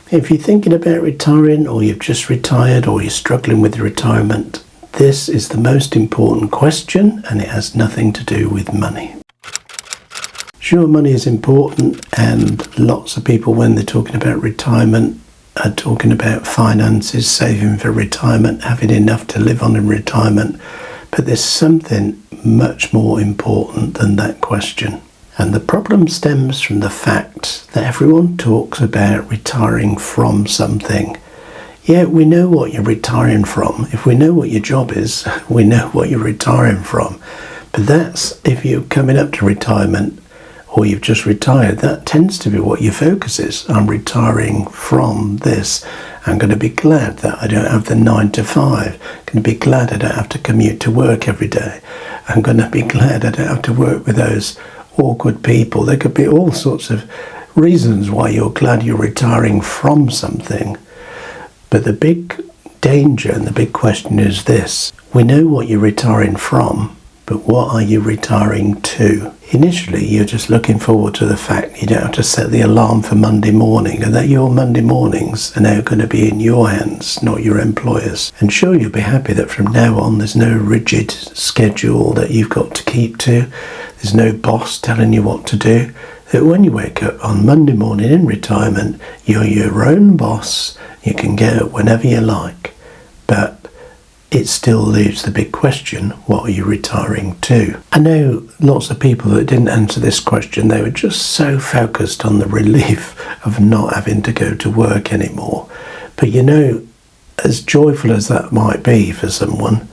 If you're thinking about retiring, or you've just retired, or you're struggling with retirement, this is the most important question, and it has nothing to do with money. Sure, money is important, and lots of people, when they're talking about retirement, are talking about finances, saving for retirement, having enough to live on in retirement. But there's something much more important than that question. And the problem stems from the fact that everyone talks about retiring from something. Yeah, we know what you're retiring from. If we know what your job is, we know what you're retiring from. But that's if you're coming up to retirement or you've just retired, that tends to be what your focus is. I'm retiring from this. I'm going to be glad that I don't have the 9 to 5. I'm going to be glad I don't have to commute to work every day. I'm going to be glad I don't have to work with those awkward people. There could be all sorts of reasons why you're glad you're retiring from something. But the big danger and the big question is this. We know what you're retiring from, but what are you retiring to? Initially, you're just looking forward to the fact you don't have to set the alarm for Monday morning, and that your Monday mornings are now going to be in your hands, not your employer's. And sure, you'll be happy that from now on there's no rigid schedule that you've got to keep to. There's no boss telling you what to do. That when you wake up on Monday morning in retirement, you're your own boss. You can get up whenever you like. But it still leaves the big question, what are you retiring to? I know lots of people that didn't answer this question. They were just so focused on the relief of not having to go to work anymore. But you know, as joyful as that might be for someone,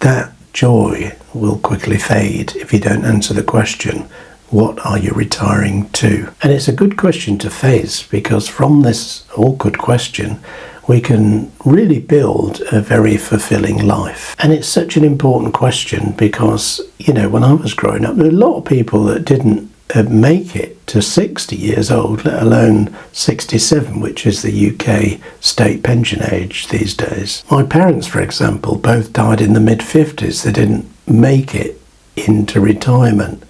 that joy will quickly fade if you don't answer the question, what are you retiring to? And it's a good question to face, because from this awkward question, we can really build a very fulfilling life. And it's such an important question because, you know, when I was growing up, there were a lot of people that didn't make it to 60 years old, let alone 67, which is the UK state pension age these days. My parents, for example, both died in the mid-50s. They didn't make it into retirement.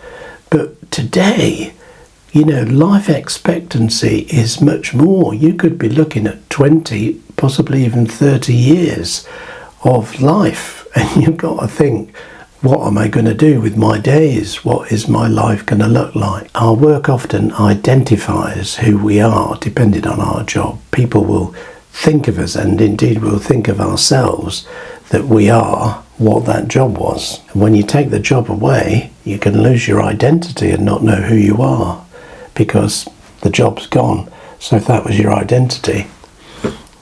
But today, you know, life expectancy is much more. You could be looking at 20, possibly even 30 years of life. And you've got to think, what am I going to do with my days? What is my life going to look like? Our work often identifies who we are, depending on our job. People will think of us, and indeed will think of ourselves, that we are what that job was. And when you take the job away, you can lose your identity and not know who you are, because the job's gone. So if that was your identity,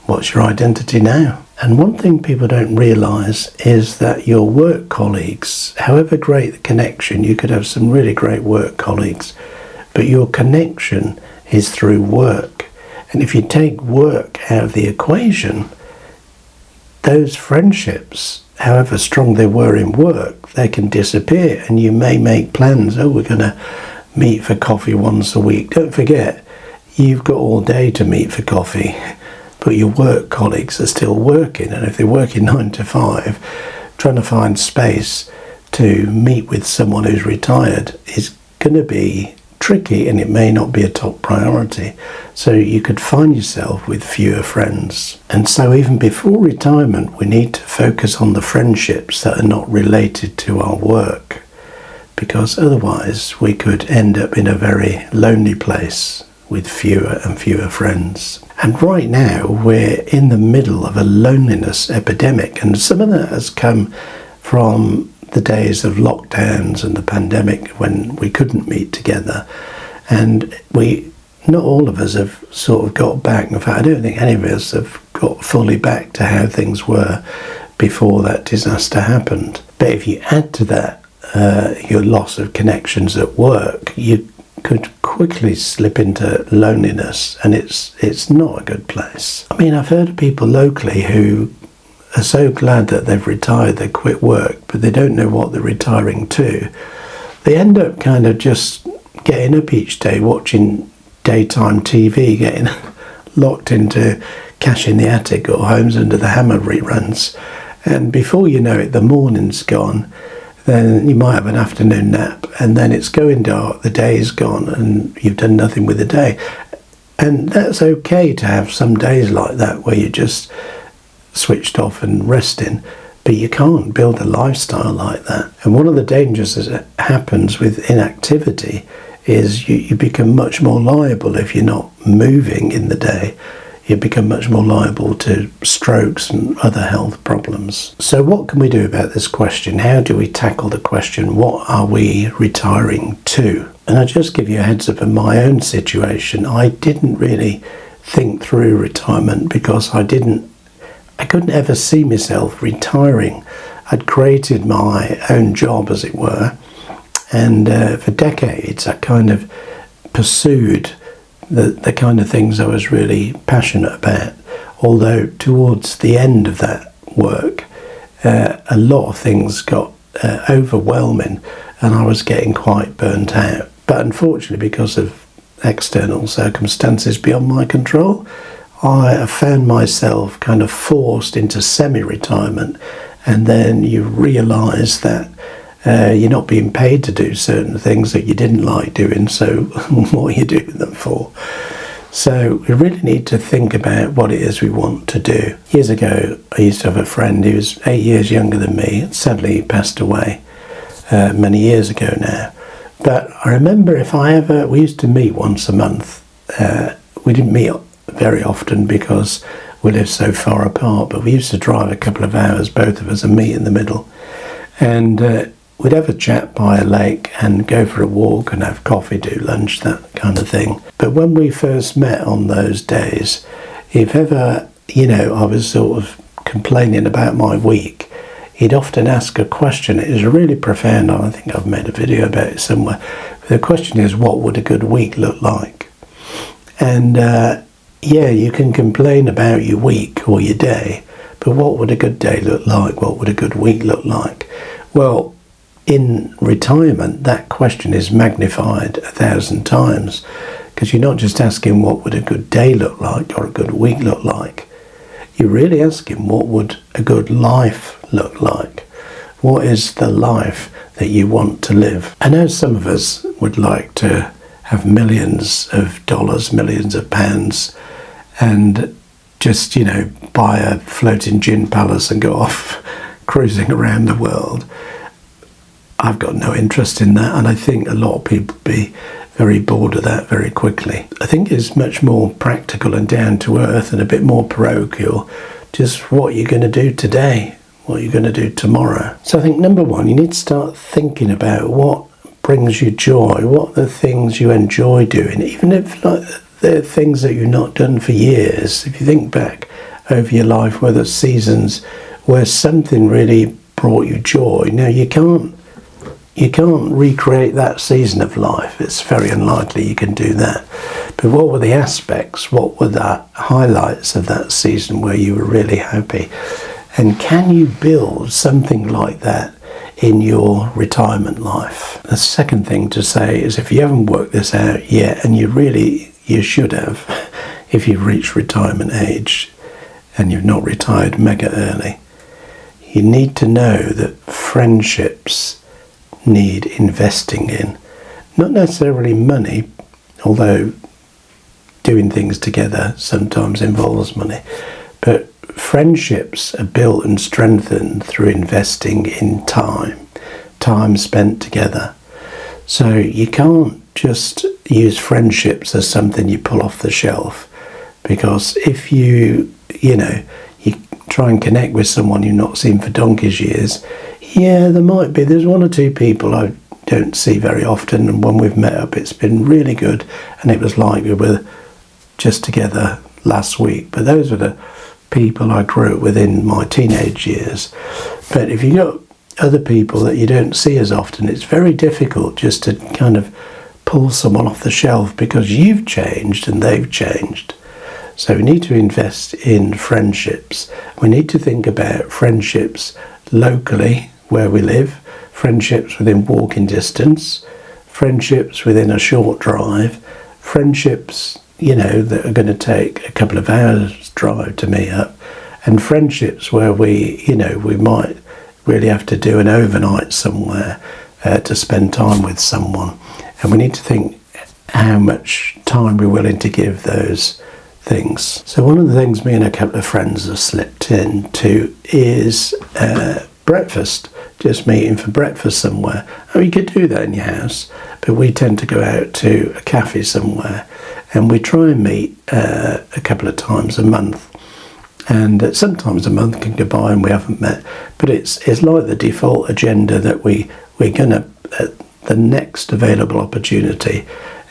what's your identity now? And one thing people don't realise is that your work colleagues, however great the connection, you could have some really great work colleagues, but your connection is through work. And if you take work out of the equation, those friendships, however strong they were in work, they can disappear, and you may make plans. Oh, we're going to meet for coffee once a week. Don't forget, you've got all day to meet for coffee, but your work colleagues are still working, and if they're working 9 to 5, trying to find space to meet with someone who's retired is going to be tricky, and it may not be a top priority. So you could find yourself with fewer friends. And so even before retirement, we need to focus on the friendships that are not related to our work, because otherwise we could end up in a very lonely place with fewer and fewer friends. And right now we're in the middle of a loneliness epidemic, and some of that has come from the days of lockdowns and the pandemic when we couldn't meet together. And not all of us have sort of got back. In fact, I don't think any of us have got fully back to how things were before that disaster happened. But if you add to that your loss of connections at work, you could quickly slip into loneliness, and it's not a good place. I mean, I've heard of people locally who are so glad that they've retired, they quit work, but they don't know what they're retiring to. They end up kind of just getting up each day, watching daytime TV, getting locked into Cash in the Attic or Homes Under the Hammer reruns. And before you know it, the morning's gone. Then you might have an afternoon nap, and then it's going dark, the day's gone, and you've done nothing with the day. And that's okay to have some days like that where you're just switched off and resting, but you can't build a lifestyle like that. And one of the dangers that happens with inactivity is you become much more liable if you're not moving in the day. You become much more liable to strokes and other health problems. So what can we do about this question? How do we tackle the question, what are we retiring to? And I'll just give you a heads up in my own situation. I didn't really think through retirement because I couldn't ever see myself retiring. I'd created my own job, as it were, and for decades I kind of pursued the kind of things I was really passionate about. Although towards the end of that work, a lot of things got overwhelming and I was getting quite burnt out. But unfortunately, because of external circumstances beyond my control, I found myself kind of forced into semi-retirement, and then you realise that you're not being paid to do certain things that you didn't like doing, so what are you doing them for? So we really need to think about what it is we want to do. Years ago, I used to have a friend who was 8 years younger than me. Sadly, he passed away many years ago now. But I remember we used to meet once a month. We didn't meet very often because we lived so far apart, but we used to drive a couple of hours, both of us, and meet in the middle. And we'd have a chat by a lake and go for a walk and have coffee, do lunch, that kind of thing. But when we first met on those days, if ever, I was sort of complaining about my week, he'd often ask a question. It was really profound. I think I've made a video about it somewhere. The question is, what would a good week look like? And you can complain about your week or your day, but what would a good day look like? What would a good week look like? Well, in retirement, that question is magnified 1,000 times, because you're not just asking what would a good day look like or a good week look like. You're really asking what would a good life look like? What is the life that you want to live? I know some of us would like to have millions of dollars, millions of pounds, and just, buy a floating gin palace and go off cruising around the world. I've got no interest in that, and I think a lot of people would be very bored of that very quickly. I think it's much more practical and down to earth and a bit more parochial. Just what you're going to do today, what you're going to do tomorrow. So I think number one, you need to start thinking about what brings you joy, what are the things you enjoy doing, even if they're things that you've not done for years. If you think back over your life where there's seasons where something really brought you joy. Now you can't recreate that season of life. It's very unlikely you can do that. But what were the aspects? What were the highlights of that season where you were really happy? And can you build something like that in your retirement life? The second thing to say is, if you haven't worked this out yet, and you should have, if you've reached retirement age and you've not retired mega early, you need to know that friendships need investing in. Not necessarily money, although doing things together sometimes involves money, but friendships are built and strengthened through investing in time spent together. So you can't just use friendships as something you pull off the shelf, because if you try and connect with someone you've not seen for donkey's years, there's one or two people I don't see very often, and when we've met up it's been really good, and it was like we were just together last week. But those were the people I grew up with in my teenage years. But if you've got other people that you don't see as often, it's very difficult just to kind of pull someone off the shelf, because you've changed and they've changed. So we need to invest in friendships. We need to think about friendships locally where we live, friendships within walking distance, friendships within a short drive, friendships, that are going to take a couple of hours drive to meet up, and friendships where we might really have to do an overnight somewhere to spend time with someone. And we need to think how much time we're willing to give those things. So one of the things me and a couple of friends have slipped into is breakfast, just meeting for breakfast somewhere. Oh, you could do that in your house, but we tend to go out to a cafe somewhere, and we try and meet a couple of times a month. And sometimes a month can go by and we haven't met, but it's like the default agenda that we're going to, the next available opportunity.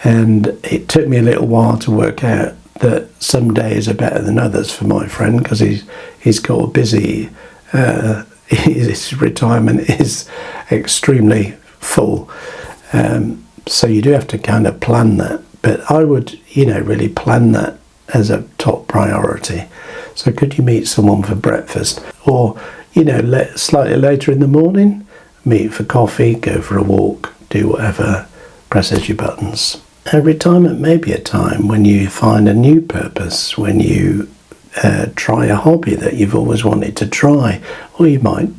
And it took me a little while to work out that some days are better than others for my friend, because he's got a busy, his retirement is extremely full. So you do have to kind of plan that. But I would, really plan that as a top priority. So could you meet someone for breakfast? Or, slightly later in the morning, meet for coffee, go for a walk, do whatever presses your buttons. Retirement may be a time when you find a new purpose, when you try a hobby that you've always wanted to try, or you might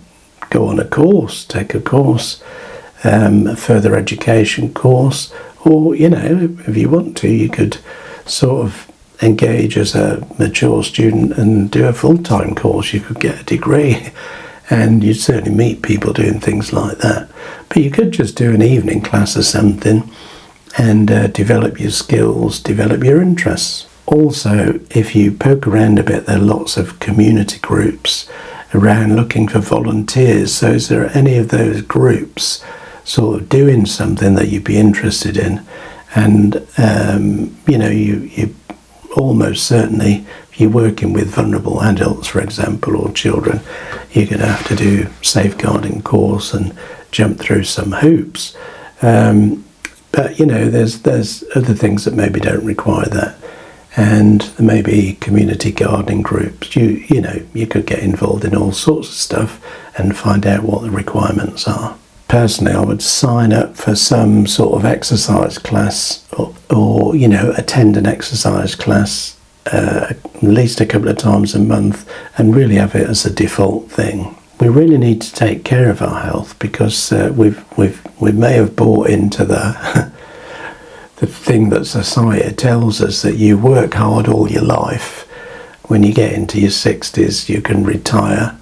go on a course, take a course, a further education course, or, if you want to, you could sort of engage as a mature student and do a full-time course. You could get a degree, and you'd certainly meet people doing things like that. But you could just do an evening class or something, and develop your skills, develop your interests. Also, if you poke around a bit, there are lots of community groups around looking for volunteers. So is there any of those groups sort of doing something that you'd be interested in? And, you almost certainly, if you're working with vulnerable adults, for example, or children, you're going to have to do safeguarding course and jump through some hoops. But, there's other things that maybe don't require that. And there may be community gardening groups. You could get involved in all sorts of stuff and find out what the requirements are. Personally, I would sign up for some sort of exercise class or attend an exercise class at least a couple of times a month, and really have it as a default thing. We really need to take care of our health, because we may have bought into the thing that society tells us, that you work hard all your life. When you get into your 60s, you can retire,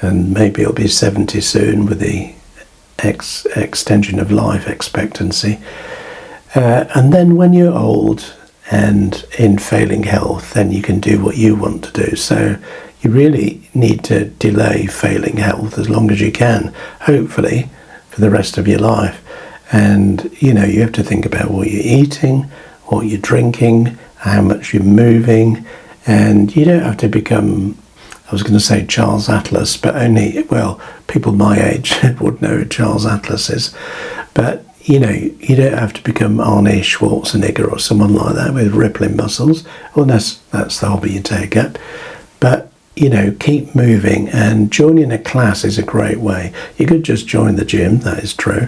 and maybe it'll be 70 soon with the extension of life expectancy. And then when you're old and in failing health, then you can do what you want to do. So you really need to delay failing health as long as you can, hopefully for the rest of your life. And you have to think about what you're eating, what you're drinking, how much you're moving. And you don't have to become, I was going to say Charles Atlas, but people my age would know who Charles Atlas is. But you don't have to become Arnie Schwarzenegger or someone like that with rippling muscles, unless that's the hobby you take up. But keep moving, and joining a class is a great way. You could just join the gym, that is true,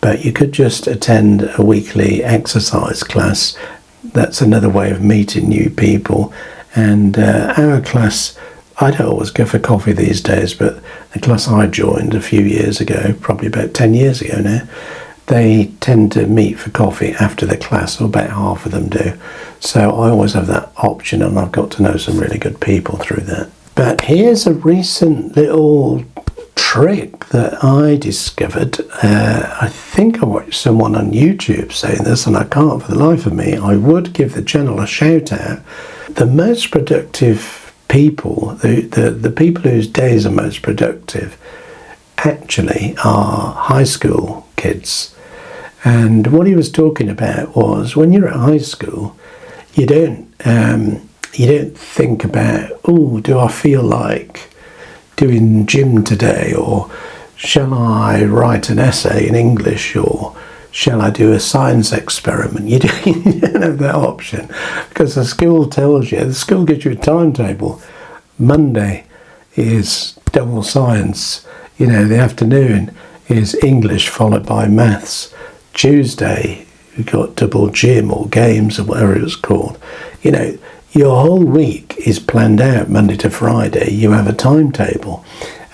but you could just attend a weekly exercise class. That's another way of meeting new people. And our class, I don't always go for coffee these days, but the class I joined a few years ago, probably about 10 years ago now, they tend to meet for coffee after the class, or about half of them do. So I always have that option, and I've got to know some really good people through that. But here's a recent little trick that I discovered. I think I watched someone on YouTube saying this, and I can't for the life of me. I would give the channel a shout out. The most productive people, the people whose days are most productive, actually are high school kids. And what he was talking about was, when you're at high school, you don't think about, do I feel like doing gym today, or shall I write an essay in English, or shall I do a science experiment? You don't have that option, because the school gives you a timetable. Monday is double science, the afternoon is English followed by maths. Tuesday, you've got double gym or games or whatever it's called. Your whole week is planned out Monday to Friday. You have a timetable.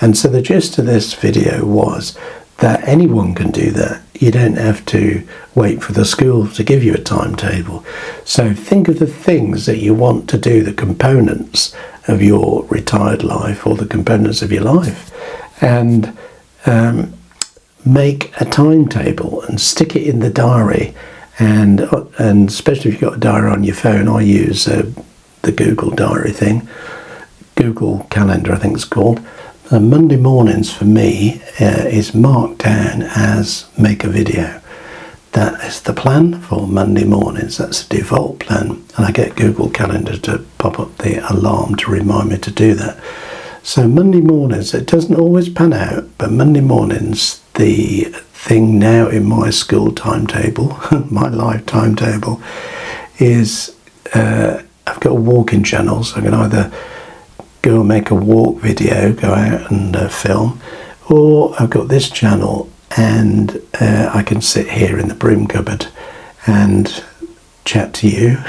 And so the gist of this video was that anyone can do that. you don't have to wait for the school to give you a timetable. So think of the things that you want to do, the components of your retired life or the components of your life, and make a timetable and stick it in the diary. And especially if you've got a diary on your phone, I use the Google diary thing, Google Calendar I think it's called. Monday mornings for me is marked down as make a video. That is the plan for Monday mornings. That's the default plan, and I get Google Calendar to pop up the alarm to remind me to do that. So Monday mornings, it doesn't always pan out, but Monday mornings, the thing now in my school timetable, my life timetable, is I've got a walking channel, so I can either go and make a walk video, go out and film, or I've got this channel and I can sit here in the broom cupboard and chat to you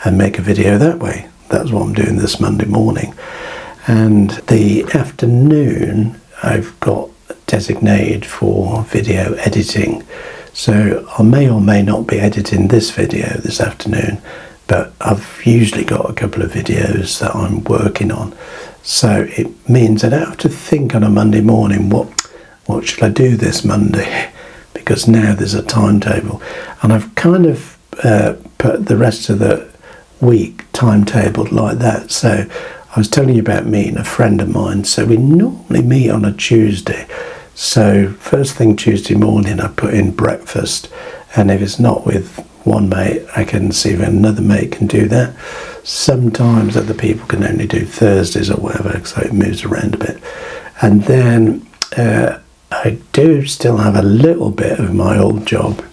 and make a video that way. That's what I'm doing this Monday morning. And the afternoon I've got designated for video editing, so I may or may not be editing this video this afternoon, but I've usually got a couple of videos that I'm working on, so it means I don't have to think on a Monday morning what should I do this Monday, because now there's a timetable, and I've kind of put the rest of the week timetabled like that. So I was telling you about meeting a friend of mine, so we normally meet on a Tuesday. So first thing Tuesday morning I put in breakfast, and if it's not with one mate, I can see if another mate can do that. Sometimes other people can only do Thursdays or whatever, so it moves around a bit. And then I do still have a little bit of my old job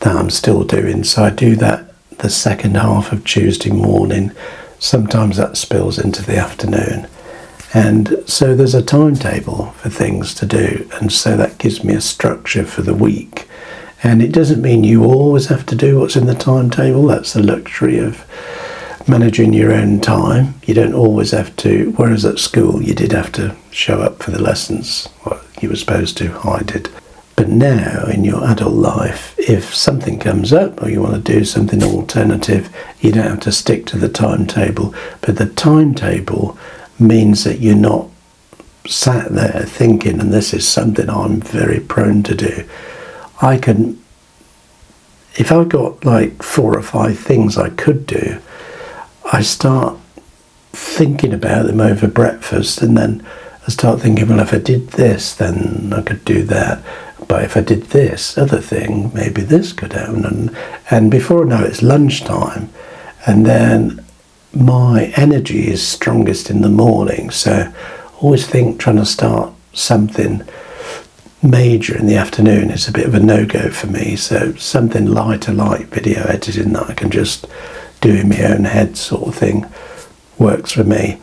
that I'm still doing, so I do that the second half of Tuesday morning. Sometimes that spills into the afternoon, and so there's a timetable for things to do, and so that gives me a structure for the week. And it doesn't mean you always have to do what's in the timetable. That's the luxury of managing your own time. You don't always have to, whereas at school you did have to show up for the lessons, well, you were supposed to, I did. But now in your adult life, if something comes up or you want to do something alternative, you don't have to stick to the timetable. But the timetable means that you're not sat there thinking, and this is something I'm very prone to do, I can, if I've got like 4 or 5 things I could do, I start thinking about them over breakfast, and then I start thinking, well, if I did this, then I could do that. But if I did this other thing, maybe this could happen. And before I know it, it's lunchtime, and then my energy is strongest in the morning. So I always think trying to start something major in the afternoon is a bit of a no-go for me. So something lighter, like video editing that I can just do in my own head sort of thing, works for me.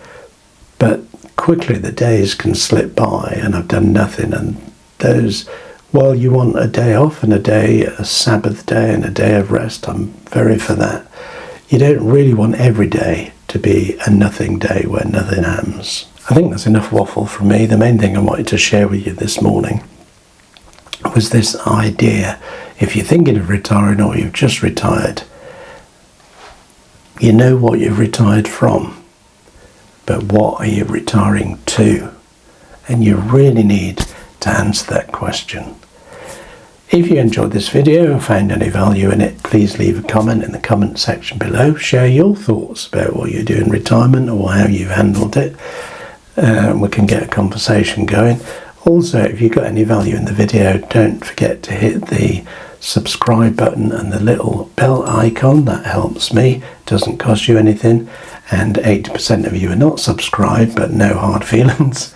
But quickly the days can slip by and I've done nothing, and those, while you want a day off and a Sabbath day and a day of rest, I'm very for that. You don't really want every day to be a nothing day where nothing happens. I think that's enough waffle from me. The main thing I wanted to share with you this morning was this idea. If you're thinking of retiring or you've just retired, you know what you've retired from, but what are you retiring to? And you really need to answer that question. If you enjoyed this video or found any value in it, please leave a comment in the comment section below. Share your thoughts about what you do in retirement or how you've handled it. We can get a conversation going. Also, if you got any value in the video, don't forget to hit the subscribe button and the little bell icon. That helps me, doesn't cost you anything, and 80% of you are not subscribed, but no hard feelings.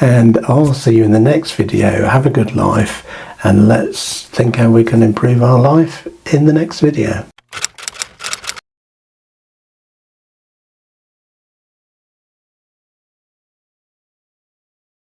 And I'll see you in the next video. Have a good life, and let's think how we can improve our life in the next video.